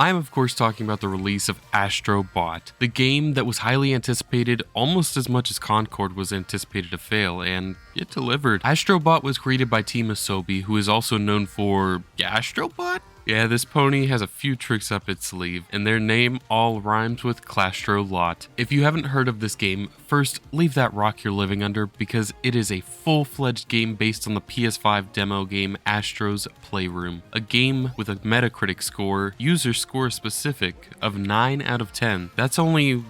I'm of course talking about the release of Astro Bot, the game that was highly anticipated almost as much as Concord was anticipated to fail, and it delivered. Astro Bot was created by Team Asobi, who is also known for Astro Bot? Yeah, this pony has a few tricks up its sleeve, and their name all rhymes with Clastro Lot. If you haven't heard of this game, first leave that rock you're living under, because it is a full-fledged game based on the PS5 demo game Astro's Playroom, a game with a Metacritic score, user score specific, of 9 out of 10. That's only,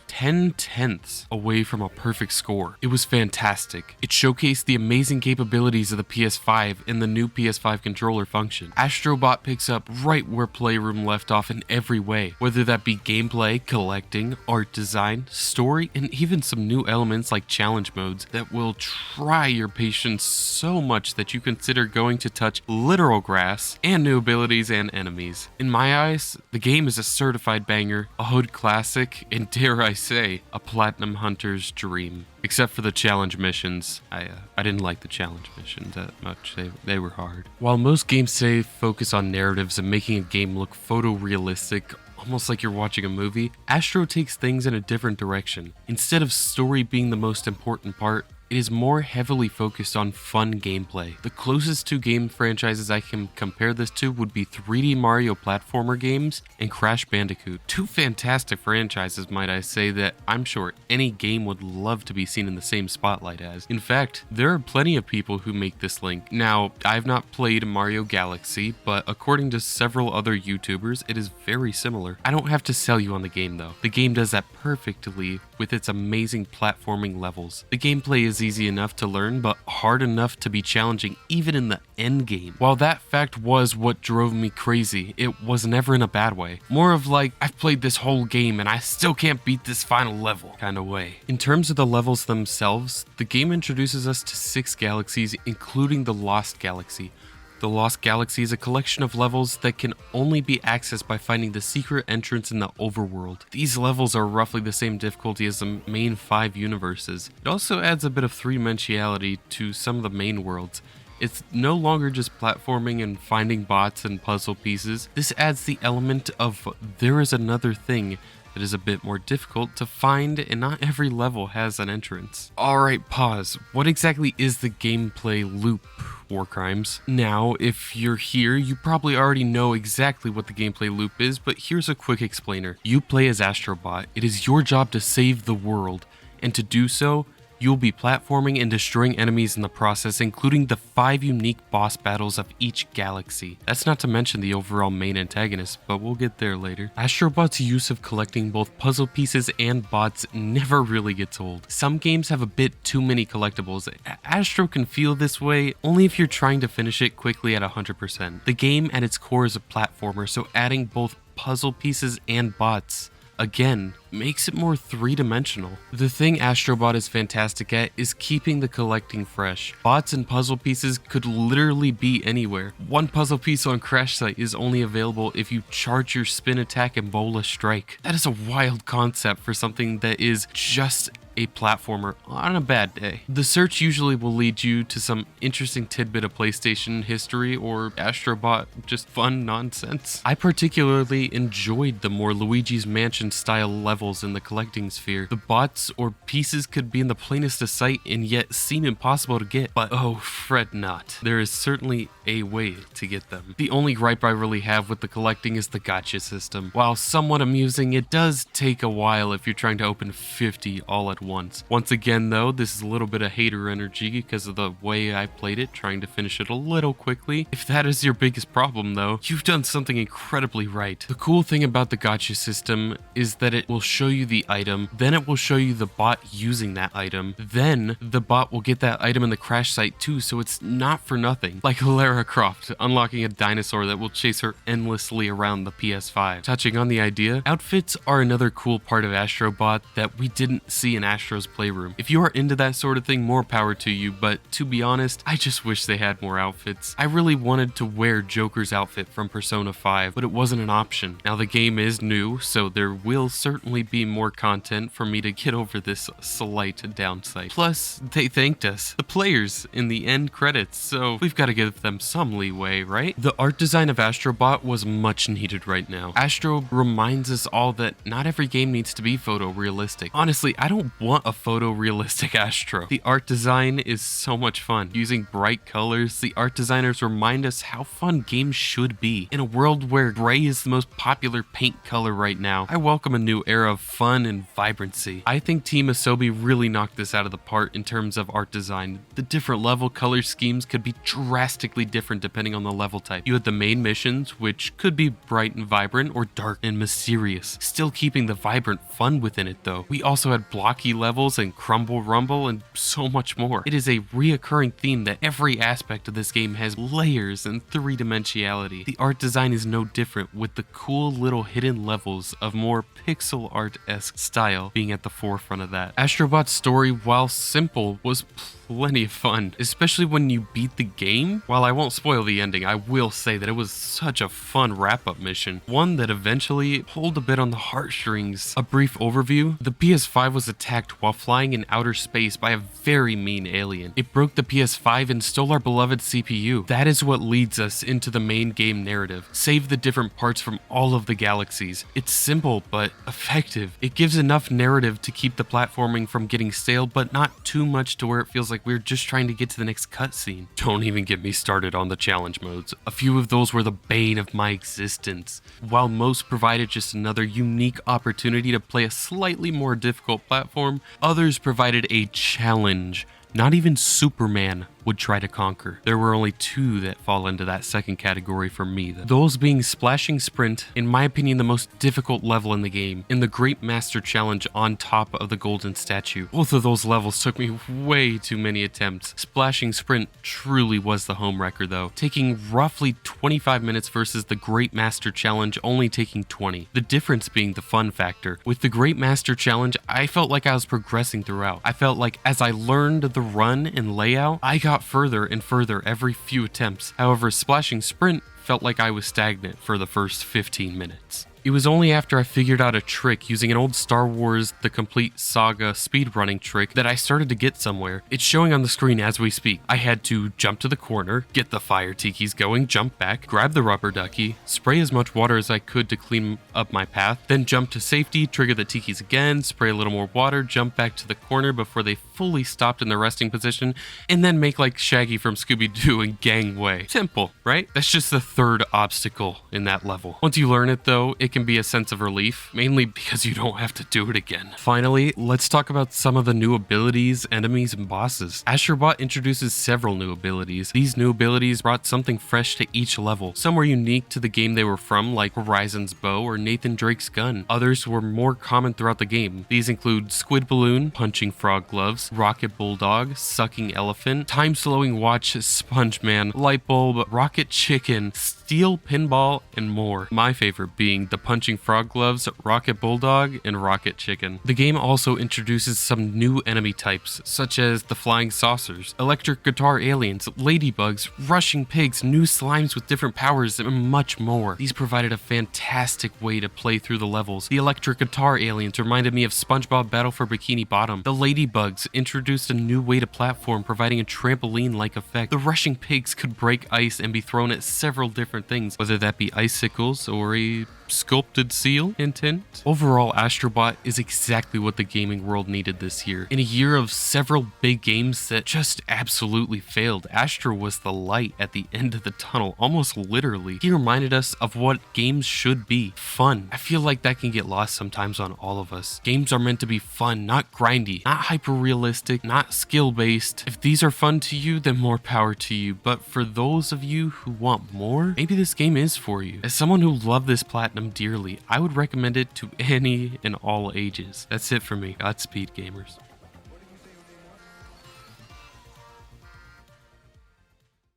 10/10ths away from a perfect score. It was fantastic. It showcased the amazing capabilities of the PS5 and the new PS5 controller function. Astro Bot picks up right where Playroom left off in every way, whether that be gameplay, collecting, art design, story, and even some new elements like challenge modes that will try your patience so much that you consider going to touch literal grass, and new abilities and enemies. In my eyes, the game is a certified banger, a hood classic, and dare I say, a platinum hunter's dream. Except for the challenge missions. I didn't like the challenge missions that much. They were hard. While most games today focus on narratives and making a game look photorealistic, almost like you're watching a movie, Astro takes things in a different direction. Instead of story being the most important part, it is more heavily focused on fun gameplay. The closest two game franchises I can compare this to would be 3D Mario platformer games and Crash Bandicoot. Two fantastic franchises, might I say, that I'm sure any game would love to be seen in the same spotlight as. In fact, there are plenty of people who make this link. Now, I've not played Mario Galaxy, but according to several other YouTubers, it is very similar. I don't have to sell you on the game though. The game does that perfectly with its amazing platforming levels. The gameplay is easy enough to learn, but hard enough to be challenging even in the end game. While that fact was what drove me crazy, it was never in a bad way. More of like, I've played this whole game and I still can't beat this final level kind of way. In terms of the levels themselves, the game introduces us to 6 galaxies, including the Lost Galaxy. The Lost Galaxy is a collection of levels that can only be accessed by finding the secret entrance in the overworld. These levels are roughly the same difficulty as the main 5 universes. It also adds a bit of three-dimensionality to some of the main worlds. It's no longer just platforming and finding bots and puzzle pieces. This adds the element of there is another thing that is a bit more difficult to find, and not every level has an entrance. Alright, pause. What exactly is the gameplay loop, War Crimes? Now, if you're here, you probably already know exactly what the gameplay loop is, but here's a quick explainer. You play as Astro Bot. It is your job to save the world, and to do so, you'll be platforming and destroying enemies in the process, including the 5 unique boss battles of each galaxy. That's not to mention the overall main antagonist, but we'll get there later. Astro Bot's use of collecting both puzzle pieces and bots never really gets old. Some games have a bit too many collectibles. Astro can feel this way only if you're trying to finish it quickly at 100%. The game at its core is a platformer, so adding both puzzle pieces and bots, again, makes it more three-dimensional. The thing Astro Bot is fantastic at is keeping the collecting fresh. Bots and puzzle pieces could literally be anywhere. One puzzle piece on Crash Site is only available if you charge your spin attack and bola strike. That is a wild concept for something that is just a platformer on a bad day. The search usually will lead you to some interesting tidbit of PlayStation history or Astro Bot just fun nonsense. I particularly enjoyed the more Luigi's Mansion style levels in the collecting sphere. The bots or pieces could be in the plainest of sight and yet seem impossible to get, but oh, fret not. There is certainly a way to get them. The only gripe I really have with the collecting is the gacha system. While somewhat amusing, it does take a while if you're trying to open 50 all at once. Once again though, this is a little bit of hater energy because of the way I played it, trying to finish it a little quickly. If that is your biggest problem though, you've done something incredibly right. The cool thing about the gacha system is that it will show you the item, then it will show you the bot using that item, then the bot will get that item in the crash site too, so it's not for nothing. Like Lara Croft unlocking a dinosaur that will chase her endlessly around the PS5. Touching on the idea, outfits are another cool part of Astro Bot that we didn't see in Astro's Playroom. If you are into that sort of thing, more power to you, but to be honest, I just wish they had more outfits. I really wanted to wear Joker's outfit from Persona 5, but it wasn't an option. Now the game is new, so there will certainly be more content for me to get over this slight downside. Plus, they thanked us, the players, in the end credits, so we've got to give them some leeway, right? The art design of Astro Bot was much needed right now. Astro reminds us all that not every game needs to be photorealistic. Honestly, I don't want a photorealistic Astro. The art design is so much fun. Using bright colors, the art designers remind us how fun games should be. In a world where gray is the most popular paint color right now, I welcome a new era of fun and vibrancy. I think Team Asobi really knocked this out of the park in terms of art design. The different level color schemes could be drastically different depending on the level type. You had the main missions, which could be bright and vibrant or dark and mysterious, still keeping the vibrant fun within it though. We also had blocky levels and crumble rumble and so much more. It is a reoccurring theme that every aspect of this game has layers and three-dimensionality. The art design is no different, with the cool little hidden levels of more pixel art-esque style being at the forefront of that. Astro Bot's story, while simple, was plenty of fun, especially when you beat the game. While I won't spoil the ending, I will say that it was such a fun wrap-up mission, one that eventually pulled a bit on the heartstrings. A brief overview: the PS5 was attacked while flying in outer space by a very mean alien. It broke the PS5 and stole our beloved CPU. That is what leads us into the main game narrative. Save the different parts from all of the galaxies. It's simple but effective. It gives enough narrative to keep the platforming from getting stale, but not too much to where it feels like we're just trying to get to the next cutscene. Don't even get me started on the challenge modes. A few of those were the bane of my existence. While most provided just another unique opportunity to play a slightly more difficult platform, others provided a challenge not even Superman would try to conquer. There were only two that fall into that second category for me, though. Those being Splashing Sprint, in my opinion the most difficult level in the game, and the Great Master Challenge on top of the Golden Statue. Both of those levels took me way too many attempts. Splashing Sprint truly was the home wrecker though, taking roughly 25 minutes versus the Great Master Challenge only taking 20. The difference being the fun factor. With the Great Master Challenge, I felt like I was progressing throughout. I felt like as I learned the run and layout, I got further and further every few attempts. However, Splashing Sprint felt like I was stagnant for the first 15 minutes. It was only after I figured out a trick using an old Star Wars The Complete Saga speedrunning trick that I started to get somewhere. It's showing on the screen as we speak. I had to jump to the corner, get the fire tikis going, jump back, grab the rubber ducky, spray as much water as I could to clean up my path, then jump to safety, trigger the tikis again, spray a little more water, jump back to the corner before they fully stopped in the resting position, and then make like Shaggy from Scooby-Doo and gangway. Simple, right? That's just the third obstacle in that level. Once you learn it though, it can be a sense of relief, mainly because you don't have to do it again. Finally, let's talk about some of the new abilities, enemies, and bosses. Astro Bot introduces several new abilities. These new abilities brought something fresh to each level. Some were unique to the game they were from, like Horizon's bow or Nathan Drake's gun. Others were more common throughout the game. These include Squid Balloon, Punching Frog Gloves, Rocket Bulldog, Sucking Elephant, Time Slowing Watch, Sponge Man, Light Bulb, Rocket Chicken, Steel Pinball, and more. My favorite being the Punching Frog Gloves, Rocket Bulldog, and Rocket Chicken. The game also introduces some new enemy types, such as the Flying Saucers, Electric Guitar Aliens, Ladybugs, Rushing Pigs, new slimes with different powers, and much more. These provided a fantastic way to play through the levels. The Electric Guitar Aliens reminded me of SpongeBob Battle for Bikini Bottom. The Ladybugs introduced a new way to platform, providing a trampoline-like effect. The Rushing Pigs could break ice and be thrown at several different things, whether that be icicles or a sculpted seal intent. Overall, Astro Bot is exactly what the gaming world needed this year. In a year of several big games that just absolutely failed, Astro was the light at the end of the tunnel, almost literally. He reminded us of what games should be. Fun. I feel like that can get lost sometimes on all of us. Games are meant to be fun, not grindy, not hyper-realistic, not skill-based. If these are fun to you, then more power to you. But for those of you who want more, maybe this game is for you. As someone who loved this platinum dearly, I would recommend it to any and all ages. That's it for me. Godspeed, gamers.